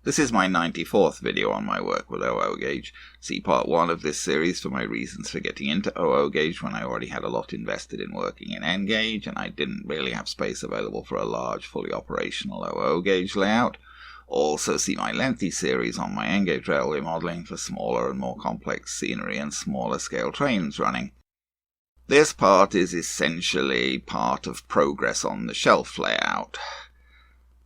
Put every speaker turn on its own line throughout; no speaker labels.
This is my 94th video on my work with OO gauge. See part 1 of this series for my reasons for getting into OO gauge when I already had a lot invested in working in N gauge and I didn't really have space available for a large, fully operational OO gauge layout. Also see my lengthy series on my N gauge railway modelling for smaller and more complex scenery and smaller scale trains running. This part is essentially part of progress on the shelf layout,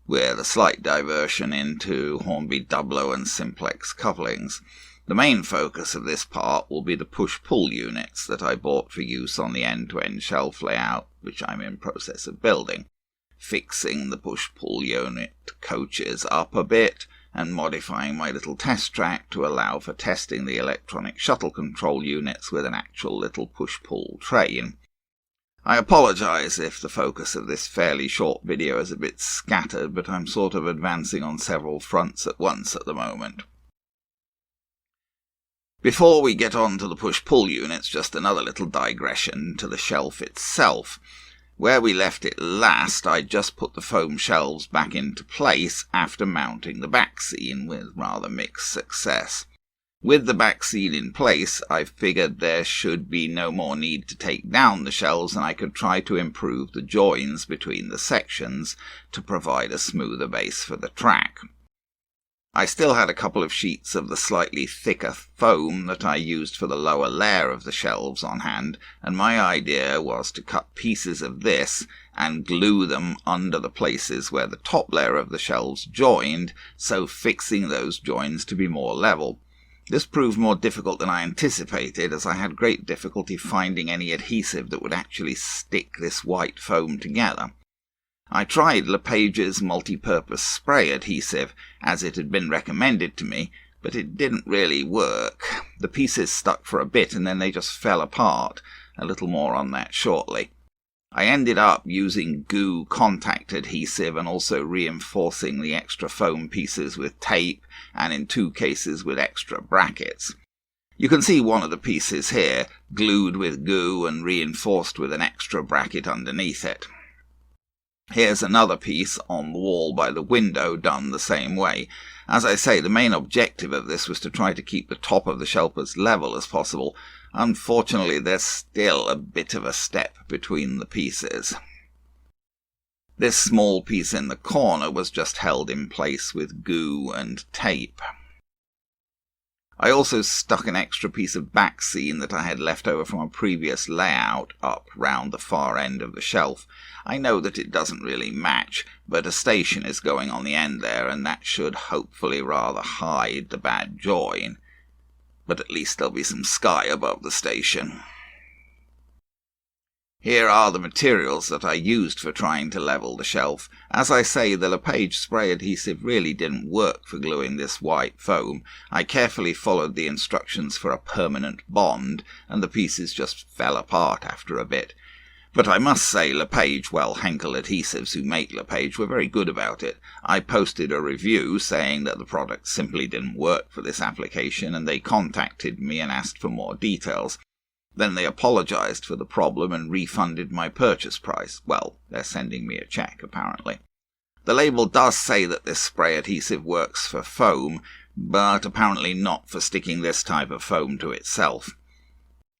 with a slight diversion into Hornby Dublo and Simplex couplings. The main focus of this part will be the push-pull units that I bought for use on the end-to-end shelf layout, which I'm in process of building, fixing the push-pull unit coaches up a bit, and modifying my little test track to allow for testing the electronic shuttle control units with an actual little push-pull train. I apologise if the focus of this fairly short video is a bit scattered, but I'm sort of advancing on several fronts at once at the moment. Before we get on to the push-pull units, just another little digression to the shelf itself. Where we left it last, I just put the foam shelves back into place after mounting the back seam with rather mixed success. With the back seat in place, I figured there should be no more need to take down the shelves and I could try to improve the joins between the sections to provide a smoother base for the track. I still had a couple of sheets of the slightly thicker foam that I used for the lower layer of the shelves on hand, and my idea was to cut pieces of this and glue them under the places where the top layer of the shelves joined, so fixing those joins to be more level. This proved more difficult than I anticipated, as I had great difficulty finding any adhesive that would actually stick this white foam together. I tried LePage's multi-purpose spray adhesive, as it had been recommended to me, but it didn't really work. The pieces stuck for a bit and then they just fell apart. A little more on that shortly. I ended up using goo contact adhesive and also reinforcing the extra foam pieces with tape, and in 2 cases with extra brackets. You can see one of the pieces here, glued with goo and reinforced with an extra bracket underneath it. Here's another piece on the wall by the window done the same way. As I say, the main objective of this was to try to keep the top of the shelf as level as possible. Unfortunately, there's still a bit of a step between the pieces. This small piece in the corner was just held in place with goo and tape. I also stuck an extra piece of back seam that I had left over from a previous layout up round the far end of the shelf. I know that it doesn't really match, but a station is going on the end there, and that should hopefully rather hide the bad join. But at least there'll be some sky above the station. Here are the materials that I used for trying to level the shelf. As I say, the LePage spray adhesive really didn't work for gluing this white foam. I carefully followed the instructions for a permanent bond, and the pieces just fell apart after a bit. But I must say LePage, well, Henkel Adhesives who make LePage, were very good about it. I posted a review saying that the product simply didn't work for this application, and they contacted me and asked for more details. Then they apologised for the problem and refunded my purchase price. Well, they're sending me a cheque, apparently. The label does say that this spray adhesive works for foam, but apparently not for sticking this type of foam to itself.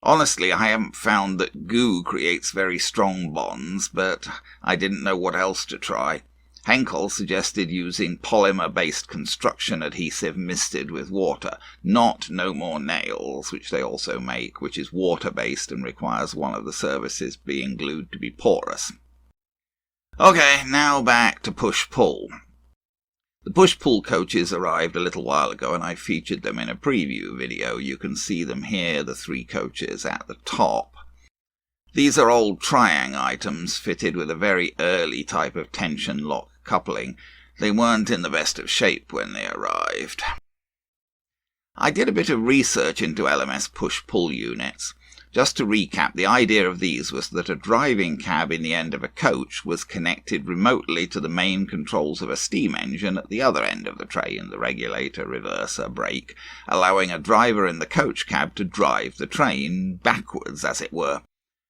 Honestly, I haven't found that goo creates very strong bonds, but I didn't know what else to try. Henkel suggested using polymer-based construction adhesive misted with water, not No More Nails, which they also make, which is water-based and requires one of the surfaces being glued to be porous. Okay, now back to push-pull. The push-pull coaches arrived a little while ago and I featured them in a preview video. You can see them here, the 3 coaches at the top. These are old Triang items fitted with a very early type of tension lock coupling. They weren't in the best of shape when they arrived. I did a bit of research into LMS push-pull units. Just to recap, the idea of these was that a driving cab in the end of a coach was connected remotely to the main controls of a steam engine at the other end of the train, the regulator, reverser, brake, allowing a driver in the coach cab to drive the train backwards, as it were.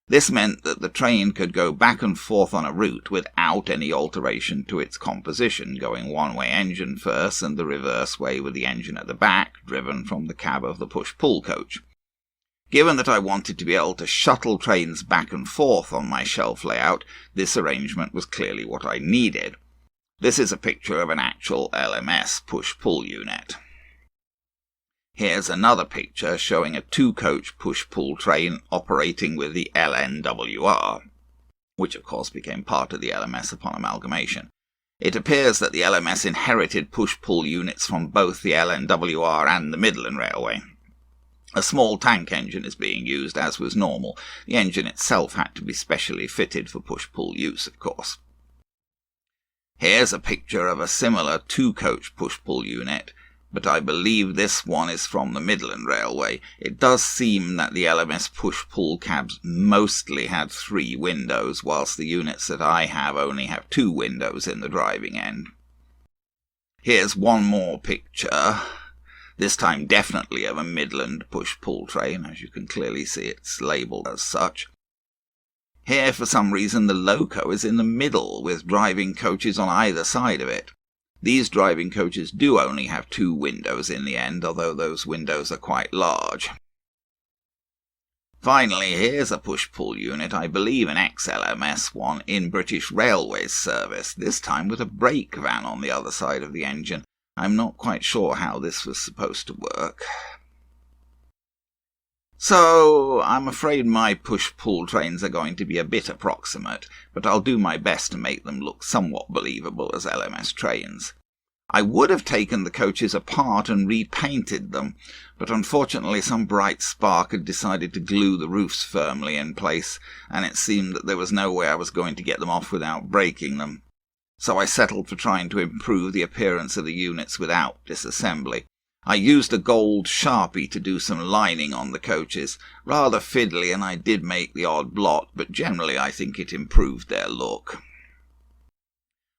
This meant that the train could go back and forth on a route without without any alteration to its composition, going one-way engine first and the reverse way with the engine at the back, driven from the cab of the push-pull coach. Given that I wanted to be able to shuttle trains back and forth on my shelf layout, this arrangement was clearly what I needed. This is a picture of an actual LMS push-pull unit. Here's another picture showing a two-coach push-pull train operating with the LNWR, which of course became part of the LMS upon amalgamation. It appears that the LMS inherited push-pull units from both the LNWR and the Midland Railway. A small tank engine is being used, as was normal. The engine itself had to be specially fitted for push-pull use, of course. Here's a picture of a similar two-coach push-pull unit, but I believe this one is from the Midland Railway. It does seem that the LMS push-pull cabs mostly had 3 windows, whilst the units that I have only have 2 windows in the driving end. Here's one more picture, this time definitely of a Midland push-pull train, as you can clearly see it's labelled as such. Here, for some reason, the Loco is in the middle, with driving coaches on either side of it. These driving coaches do only have 2 windows in the end, although those windows are quite large. Finally, here's a push-pull unit, I believe an ex-LMS one, in British Railways service, this time with a brake van on the other side of the engine. I'm not quite sure how this was supposed to work. So, I'm afraid my push-pull trains are going to be a bit approximate, but I'll do my best to make them look somewhat believable as LMS trains. I would have taken the coaches apart and repainted them, but unfortunately some bright spark had decided to glue the roofs firmly in place, and it seemed that there was no way I was going to get them off without breaking them. So I settled for trying to improve the appearance of the units without disassembly. I used a gold Sharpie to do some lining on the coaches. Rather fiddly, and I did make the odd blot, but generally I think it improved their look.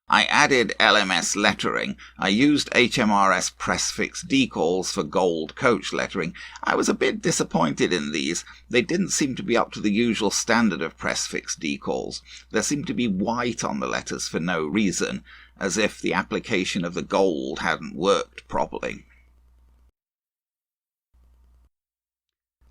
I added LMS lettering. I used HMRS press-fix decals for gold coach lettering. I was a bit disappointed in these. They didn't seem to be up to the usual standard of press-fix decals. There seemed to be white on the letters for no reason, as if the application of the gold hadn't worked properly.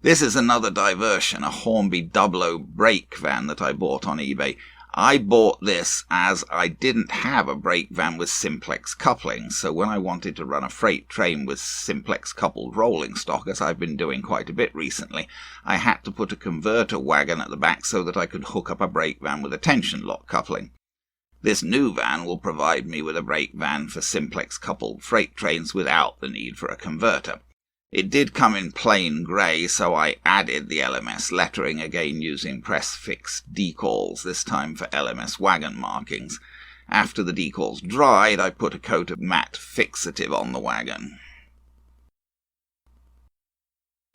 This is another diversion, a Hornby Dublo brake van that I bought on eBay. I bought this as I didn't have a brake van with Simplex couplings, so when I wanted to run a freight train with Simplex coupled rolling stock, as I've been doing quite a bit recently, I had to put a converter wagon at the back so that I could hook up a brake van with a tension lock coupling. This new van will provide me with a brake van for Simplex coupled freight trains without the need for a converter. It did come in plain grey, so I added the LMS lettering, again using press-fix decals, this time for LMS wagon markings. After the decals dried, I put a coat of matte fixative on the wagon.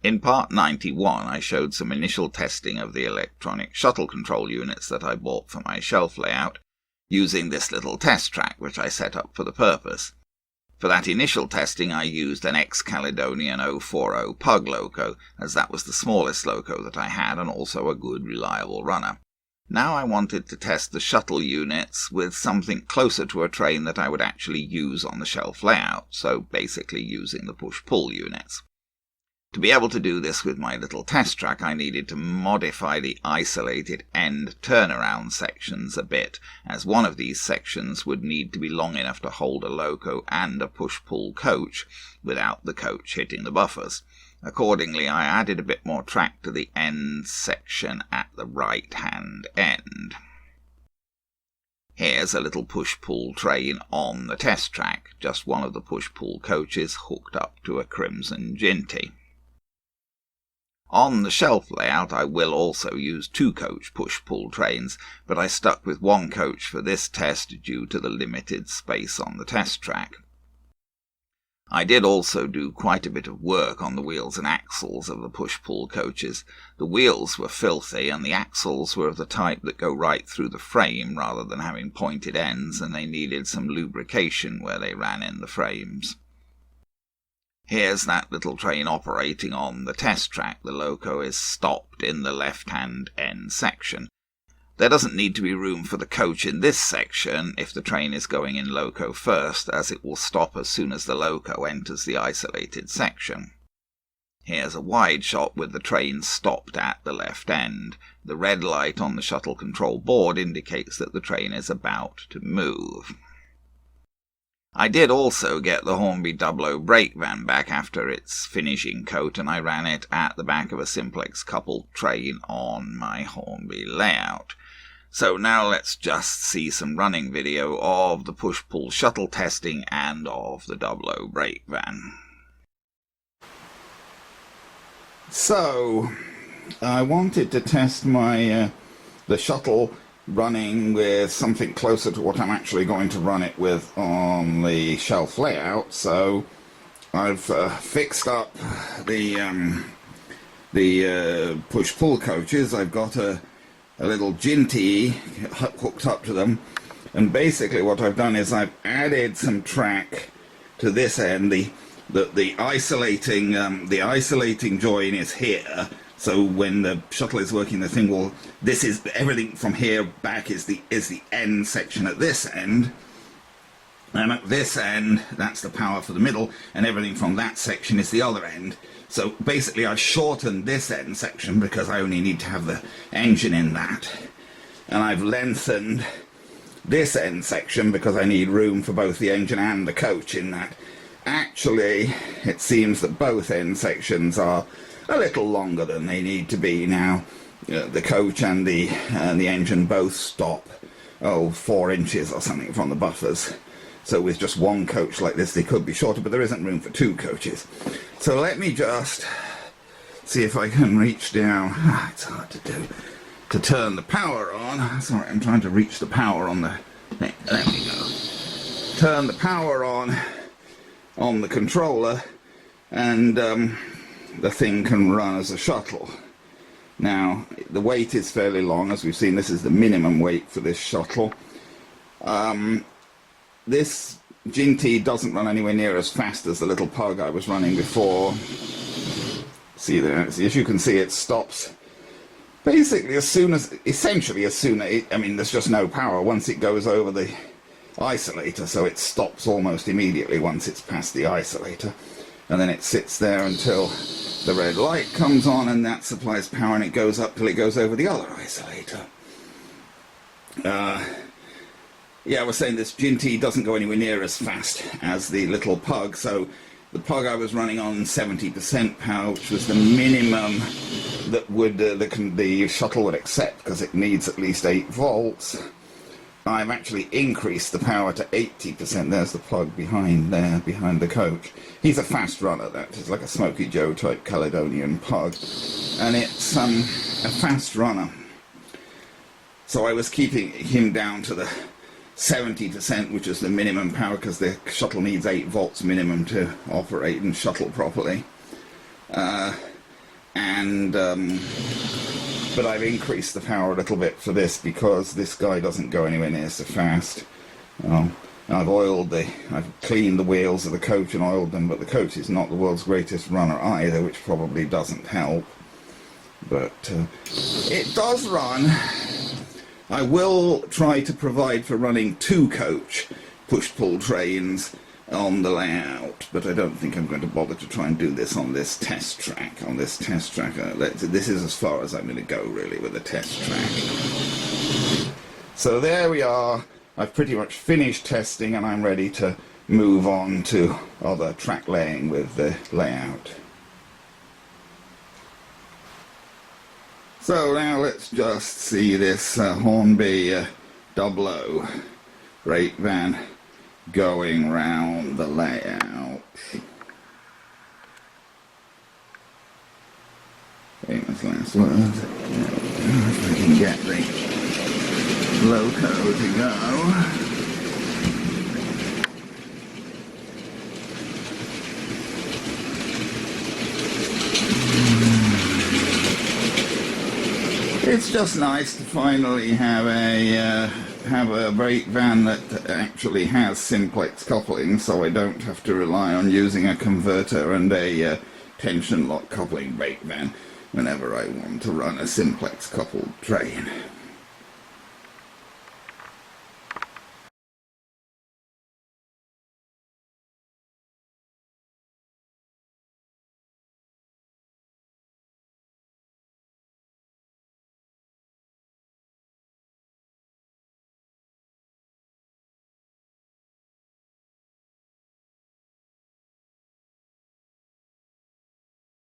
In part 91, I showed some initial testing of the electronic shuttle control units that I bought for my shelf layout, using this little test track which I set up for the purpose. For that initial testing I used an ex-Caledonian 040 Pug Loco, as that was the smallest loco that I had and also a good reliable runner. Now I wanted to test the shuttle units with something closer to a train that I would actually use on the shelf layout, so basically using the push-pull units. To be able to do this with my little test track, I needed to modify the isolated end turnaround sections a bit, as one of these sections would need to be long enough to hold a loco and a push-pull coach without the coach hitting the buffers. Accordingly, I added a bit more track to the end section at the right-hand end. Here's a little push-pull train on the test track, just one of the push-pull coaches hooked up to a crimson Ginty. On the shelf layout I will also use 2-coach push-pull trains, but I stuck with 1 coach for this test due to the limited space on the test track. I did also do quite a bit of work on the wheels and axles of the push-pull coaches. The wheels were filthy and the axles were of the type that go right through the frame rather than having pointed ends, and they needed some lubrication where they ran in the frames. Here's that little train operating on the test track. The loco is stopped in the left-hand end section. There doesn't need to be room for the coach in this section if the train is going in Loco first, as it will stop as soon as the Loco enters the isolated section. Here's a wide shot with the train stopped at the left end. The red light on the shuttle control board indicates that the train is about to move. I did also get the Hornby Dublo brake van back after its finishing coat, and I ran it at the back of a Simplex coupled train on my Hornby layout. So now let's just see some running video of the push-pull shuttle testing and of the Dublo brake van. So, I wanted to test my the shuttle running with something closer to what I'm actually going to run it with on the shelf layout, so I've fixed up the push-pull coaches. I've got a little Ginty hooked up to them, and basically what I've done is I've added some track to this end. The isolating join is here, so when the shuttle is working, the thing will, this is everything from here back is the end section at this end, and at this end that's the power for the middle, and everything from that section is the other end. So basically I've shortened this end section because I only need to have the engine in that, and I've lengthened this end section because I need room for both the engine and the coach in that. Actually, it seems that both end sections are a little longer than they need to be now. The coach and the engine both stop 4 inches or something from the buffers. So with just one coach like this, they could be shorter, but there isn't room for 2 coaches. So let me just see if I can reach down. It's hard to do. To turn the power on. Sorry, I'm trying to reach the power on the... There we go. Turn the power on the controller, and the thing can run as a shuttle. Now, the weight is fairly long. As we've seen, this is the minimum weight for this shuttle. This Ginty doesn't run anywhere near as fast as the little pug I was running before. See there, as you can see, it stops basically essentially as soon as, I mean, there's just no power once it goes over the isolator, so it stops almost immediately once it's past the isolator, and then it sits there until the red light comes on, and that supplies power, and it goes up till it goes over the other isolator. Yeah, I was saying this Ginty doesn't go anywhere near as fast as the little pug, so the pug I was running on 70% power, which was the minimum that would the shuttle would accept, because it needs at least 8 volts. I've actually increased the power to 80%. There's the plug behind there, behind the coach. He's a fast runner, that is like a Smoky Joe type Caledonian pug, and it's a fast runner. So I was keeping him down to the 70%, which is the minimum power, because the shuttle needs 8 volts minimum to operate and shuttle properly. But I've increased the power a little bit for this because this guy doesn't go anywhere near so fast. I've cleaned the wheels of the coach and oiled them, but the coach is not the world's greatest runner either, which probably doesn't help. But it does run. I will try to provide for running 2 coach push-pull trains on the layout, but I don't think I'm going to bother to try and do this on this test track. This is as far as I'm going to go, really, with the test track. So there we are. I've pretty much finished testing, and I'm ready to move on to other track laying with the layout. So now let's just see this Hornby Dublo brake van going round the layout. Famous last words. If I can get the Loco to go. It's just nice to finally have a brake van that actually has Simplex coupling, so I don't have to rely on using a converter and a tension lock coupling brake van whenever I want to run a Simplex coupled train.